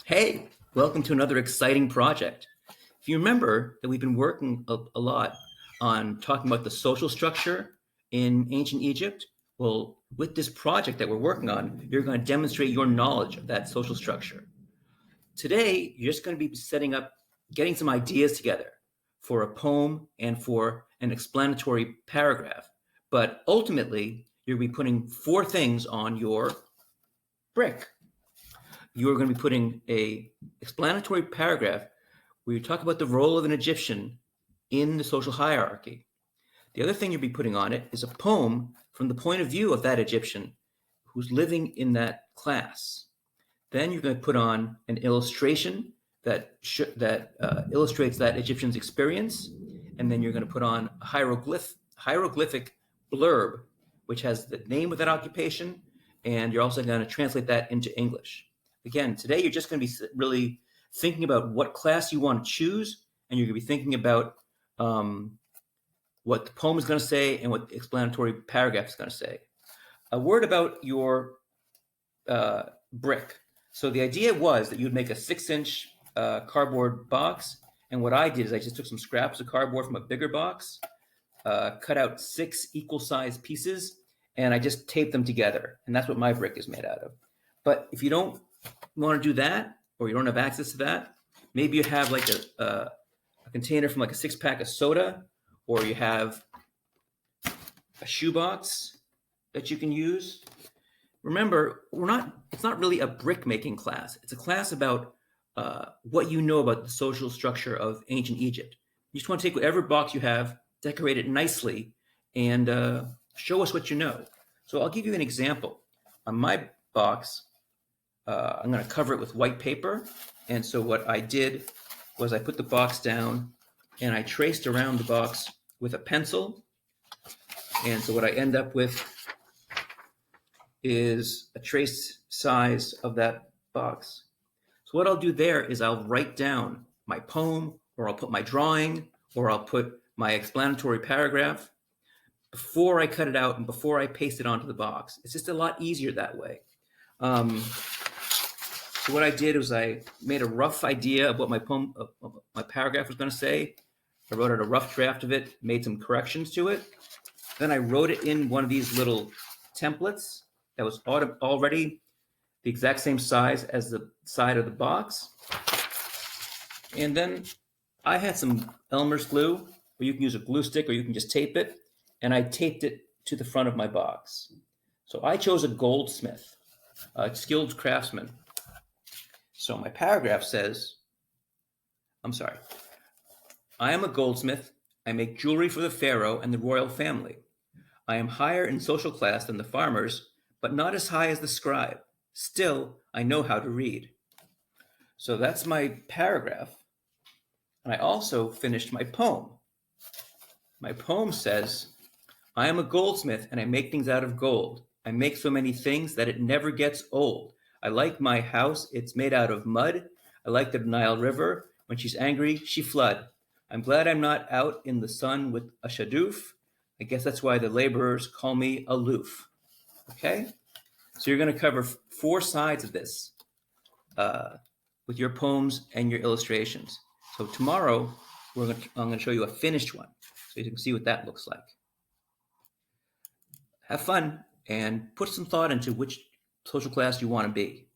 Hey, welcome to another exciting project. If you remember that we've been working a lot on talking about the social structure in ancient Egypt, well, with this project that we're working on, you're going to demonstrate your knowledge of that social structure. Today, you're just going to be setting up, getting some ideas together for a poem and for an explanatory paragraph. But ultimately, you're going to be putting four things on your brick. You are going to be putting a explanatory paragraph where you talk about the role of an Egyptian in the social hierarchy. The other thing you'll be putting on it is a poem from the point of view of that Egyptian who's living in that class. Then you're going to put on an illustration that illustrates that Egyptian's experience, and then you're going to put on a hieroglyphic blurb, which has the name of that occupation, and you're also going to translate that into English. Again, today you're just going to be really thinking about what class you want to choose, and you're going to be thinking about what the poem is going to say and what the explanatory paragraph is going to say. A word about your brick. So the idea was that you'd make a 6-inch cardboard box, and what I did is I just took some scraps of cardboard from a bigger box, cut out 6 equal-sized pieces, and I just taped them together, and that's what my brick is made out of. But if you don't want to do that, or you don't have access to that, maybe you have like a container from like a 6-pack of soda, or you have a shoebox that you can use. Remember, it's not really a brick making class. It's a class about what you know about the social structure of ancient Egypt. You just want to take whatever box you have, decorate it nicely, and show us what you know. So I'll give you an example. On my box, I'm going to cover it with white paper. And so what I did was I put the box down and I traced around the box with a pencil. And so what I end up with is a trace size of that box. So what I'll do there is I'll write down my poem, or I'll put my drawing, or I'll put my explanatory paragraph before I cut it out and before I paste it onto the box. It's just a lot easier that way. So what I did was I made a rough idea of what my poem, my paragraph was going to say. I wrote out a rough draft of it, made some corrections to it. Then I wrote it in one of these little templates that was already the exact same size as the side of the box. And then I had some Elmer's glue, or you can use a glue stick, or you can just tape it. And I taped it to the front of my box. So I chose a goldsmith, a skilled craftsman. So my paragraph says, I am a goldsmith. I make jewelry for the pharaoh and the royal family. I am higher in social class than the farmers, but not as high as the scribe. Still, I know how to read. So that's my paragraph. And I also finished my poem. My poem says, I am a goldsmith and I make things out of gold. I make so many things that it never gets old. I like my house, it's made out of mud. I like the Nile River. When she's angry, she flood. I'm glad I'm not out in the sun with a shadoof. I guess that's why the laborers call me aloof. Okay? So you're going to cover 4 sides of this with your poems and your illustrations. So tomorrow, I'm going to show you a finished one so you can see what that looks like. Have fun and put some thought into which social class you want to be.